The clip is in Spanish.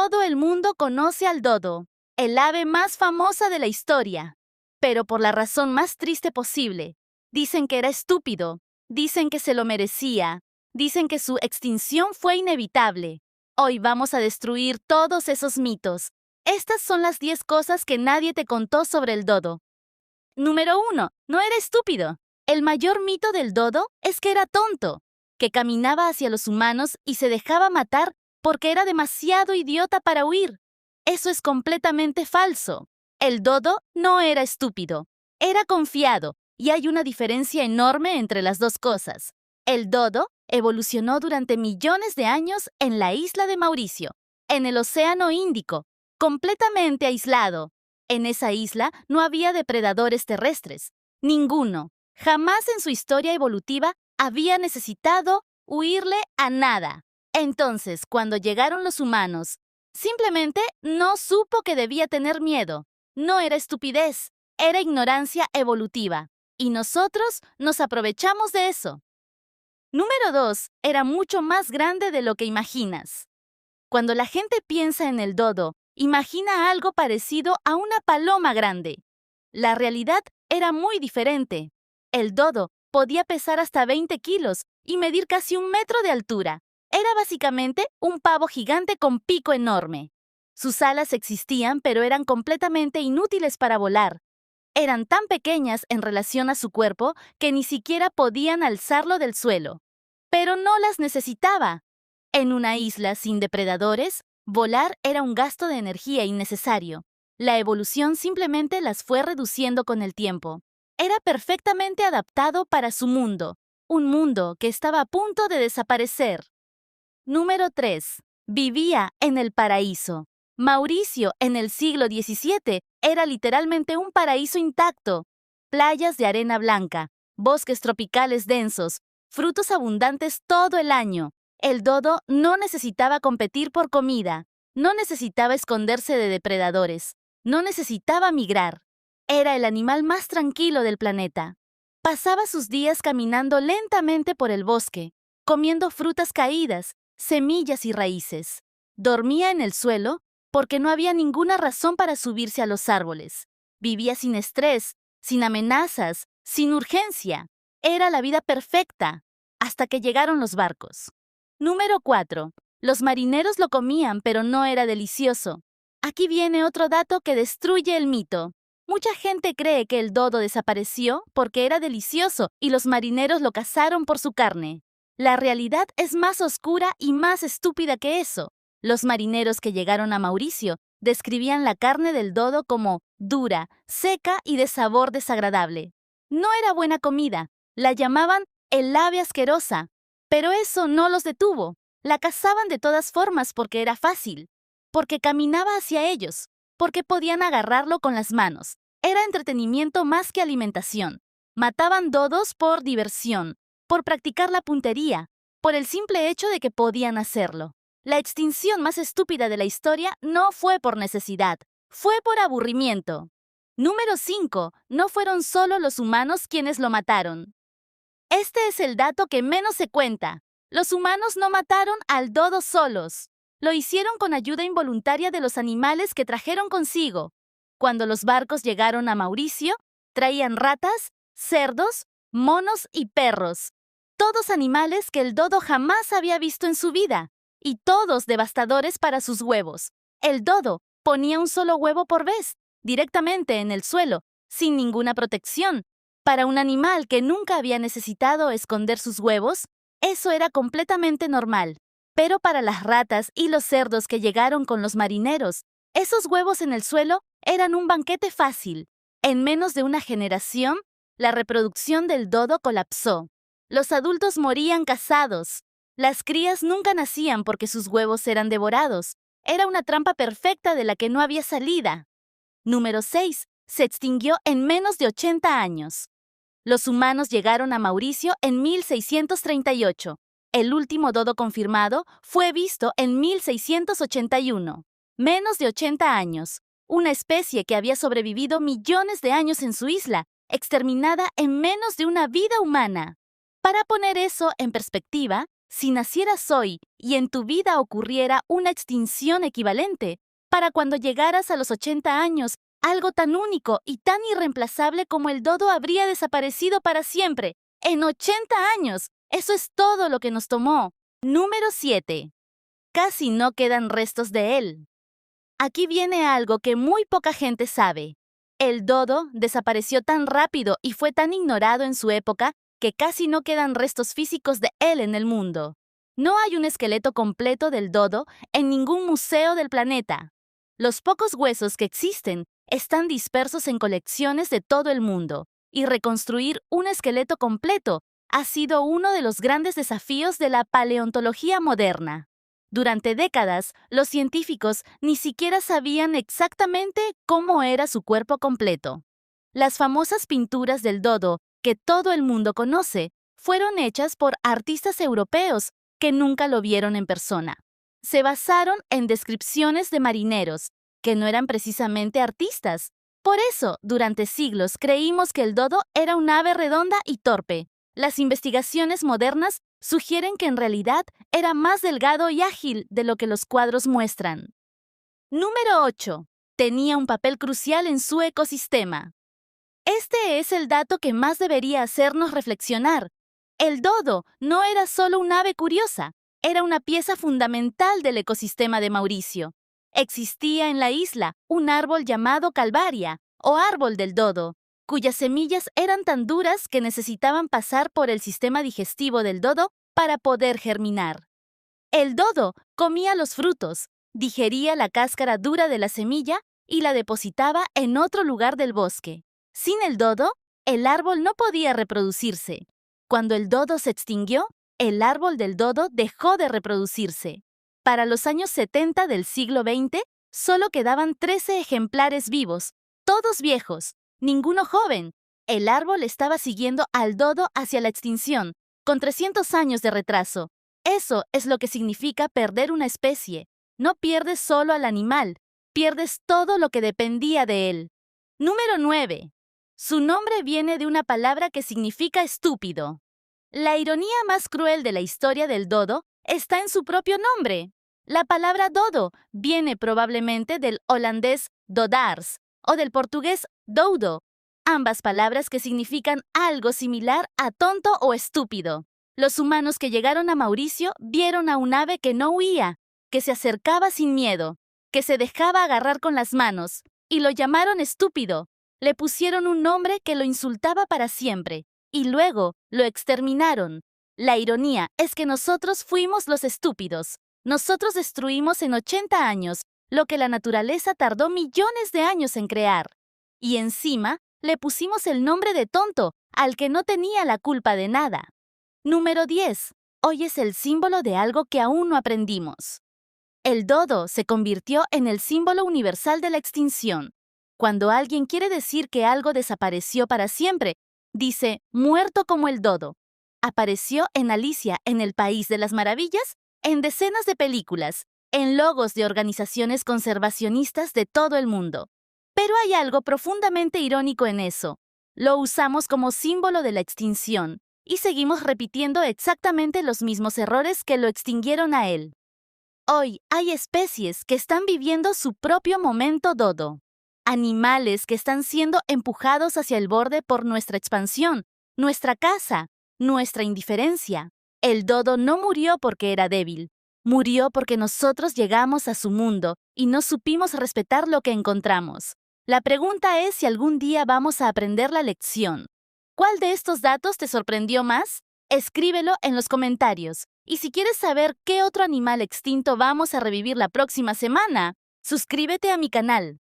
Todo el mundo conoce al dodo, el ave más famosa de la historia. Pero por la razón más triste posible. Dicen que era estúpido, dicen que se lo merecía, dicen que su extinción fue inevitable. Hoy vamos a destruir todos esos mitos. Estas son las 10 cosas que nadie te contó sobre el dodo. Número 1. No era estúpido. El mayor mito del dodo es que era tonto, que caminaba hacia los humanos y se dejaba matar porque era demasiado idiota para huir. Eso es completamente falso. El dodo no era estúpido, era confiado, y hay una diferencia enorme entre las dos cosas. El dodo evolucionó durante millones de años en la isla de Mauricio, en el Océano Índico, completamente aislado. En esa isla no había depredadores terrestres. Ninguno. Jamás en su historia evolutiva había necesitado huirle a nada. Entonces, cuando llegaron los humanos, simplemente no supo que debía tener miedo. No era estupidez, era ignorancia evolutiva. Y nosotros nos aprovechamos de eso. Número 2. Era mucho más grande de lo que imaginas. Cuando la gente piensa en el dodo, imagina algo parecido a una paloma grande. La realidad era muy diferente. El dodo podía pesar hasta 20 kilos y medir casi 1 metro de altura. Era básicamente un pavo gigante con pico enorme. Sus alas existían, pero eran completamente inútiles para volar. Eran tan pequeñas en relación a su cuerpo que ni siquiera podían alzarlo del suelo. Pero no las necesitaba. En una isla sin depredadores, volar era un gasto de energía innecesario. La evolución simplemente las fue reduciendo con el tiempo. Era perfectamente adaptado para su mundo, un mundo que estaba a punto de desaparecer. Número 3. Vivía en el paraíso. Mauricio, en el siglo XVII, era literalmente un paraíso intacto. Playas de arena blanca, bosques tropicales densos, frutos abundantes todo el año. El dodo no necesitaba competir por comida, no necesitaba esconderse de depredadores, no necesitaba migrar. Era el animal más tranquilo del planeta. Pasaba sus días caminando lentamente por el bosque, comiendo frutas caídas, semillas y raíces. Dormía en el suelo porque no había ninguna razón para subirse a los árboles. Vivía sin estrés, sin amenazas, sin urgencia. Era la vida perfecta, hasta que llegaron los barcos. Número 4. Los marineros lo comían, pero no era delicioso. Aquí viene otro dato que destruye el mito. Mucha gente cree que el dodo desapareció porque era delicioso y los marineros lo cazaron por su carne. La realidad es más oscura y más estúpida que eso. Los marineros que llegaron a Mauricio describían la carne del dodo como dura, seca y de sabor desagradable. No era buena comida, la llamaban el ave asquerosa. Pero eso no los detuvo. La cazaban de todas formas porque era fácil, porque caminaba hacia ellos, porque podían agarrarlo con las manos. Era entretenimiento más que alimentación. Mataban dodos por diversión, por practicar la puntería, por el simple hecho de que podían hacerlo. La extinción más estúpida de la historia no fue por necesidad, fue por aburrimiento. Número 5. No fueron solo los humanos quienes lo mataron. Este es el dato que menos se cuenta. Los humanos no mataron al dodo solos. Lo hicieron con ayuda involuntaria de los animales que trajeron consigo. Cuando los barcos llegaron a Mauricio, traían ratas, cerdos, monos y perros. Todos animales que el dodo jamás había visto en su vida. Y todos devastadores para sus huevos. El dodo ponía un solo huevo por vez, directamente en el suelo, sin ninguna protección. Para un animal que nunca había necesitado esconder sus huevos, eso era completamente normal. Pero para las ratas y los cerdos que llegaron con los marineros, esos huevos en el suelo eran un banquete fácil. En menos de una generación, la reproducción del dodo colapsó. Los adultos morían cazados. Las crías nunca nacían porque sus huevos eran devorados. Era una trampa perfecta de la que no había salida. Número 6. Se extinguió en menos de 80 años. Los humanos llegaron a Mauricio en 1638. El último dodo confirmado fue visto en 1681. Menos de 80 años. Una especie que había sobrevivido millones de años en su isla, exterminada en menos de una vida humana. Para poner eso en perspectiva, Si nacieras hoy y en tu vida ocurriera una extinción equivalente, para cuando llegaras a los 80 años, algo tan único y tan irreemplazable como el dodo habría desaparecido para siempre. En 80 años. Eso es todo lo que nos tomó. Número 7. Casi no quedan restos de él. Aquí viene algo que muy poca gente sabe. El dodo desapareció tan rápido y fue tan ignorado en su época que casi no quedan restos físicos de él en el mundo. No hay un esqueleto completo del dodo en ningún museo del planeta. Los pocos huesos que existen están dispersos en colecciones de todo el mundo, y reconstruir un esqueleto completo ha sido uno de los grandes desafíos de la paleontología moderna. Durante décadas, los científicos ni siquiera sabían exactamente cómo era su cuerpo completo. Las famosas pinturas del dodo, que todo el mundo conoce, fueron hechas por artistas europeos que nunca lo vieron en persona. Se basaron en descripciones de marineros, que no eran precisamente artistas. Por eso, durante siglos creímos que el dodo era un ave redonda y torpe. Las investigaciones modernas sugieren que en realidad era más delgado y ágil de lo que los cuadros muestran. Número 8. Tenía un papel crucial en su ecosistema. Este es el dato que más debería hacernos reflexionar. El dodo no era solo un ave curiosa, era una pieza fundamental del ecosistema de Mauricio. Existía en la isla un árbol llamado calvaria, o árbol del dodo, cuyas semillas eran tan duras que necesitaban pasar por el sistema digestivo del dodo para poder germinar. El dodo comía los frutos, digería la cáscara dura de la semilla y la depositaba en otro lugar del bosque. Sin el dodo, el árbol no podía reproducirse. Cuando el dodo se extinguió, el árbol del dodo dejó de reproducirse. Para los años 70 del siglo XX, solo quedaban 13 ejemplares vivos, todos viejos, ninguno joven. El árbol estaba siguiendo al dodo hacia la extinción, con 300 años de retraso. Eso es lo que significa perder una especie. No pierdes solo al animal, pierdes todo lo que dependía de él. Número 9. Su nombre viene de una palabra que significa estúpido. La ironía más cruel de la historia del dodo está en su propio nombre. La palabra dodo viene probablemente del holandés dodars o del portugués doudo, ambas palabras que significan algo similar a tonto o estúpido. Los humanos que llegaron a Mauricio vieron a un ave que no huía, que se acercaba sin miedo, que se dejaba agarrar con las manos, y lo llamaron estúpido. Le pusieron un nombre que lo insultaba para siempre, y luego lo exterminaron. La ironía es que nosotros fuimos los estúpidos. Nosotros destruimos en 80 años lo que la naturaleza tardó millones de años en crear. Y encima le pusimos el nombre de tonto al que no tenía la culpa de nada. Número 10. Hoy es el símbolo de algo que aún no aprendimos. El dodo se convirtió en el símbolo universal de la extinción. Cuando alguien quiere decir que algo desapareció para siempre, dice muerto como el dodo. Apareció en Alicia en el País de las Maravillas, en decenas de películas, en logos de organizaciones conservacionistas de todo el mundo. Pero hay algo profundamente irónico en eso. Lo usamos como símbolo de la extinción y seguimos repitiendo exactamente los mismos errores que lo extinguieron a él. Hoy hay especies que están viviendo su propio momento dodo. Animales que están siendo empujados hacia el borde por nuestra expansión, nuestra caza, nuestra indiferencia. El dodo no murió porque era débil. Murió porque nosotros llegamos a su mundo y no supimos respetar lo que encontramos. La pregunta es si algún día vamos a aprender la lección. ¿Cuál de estos datos te sorprendió más? Escríbelo en los comentarios. Y si quieres saber qué otro animal extinto vamos a revivir la próxima semana, suscríbete a mi canal.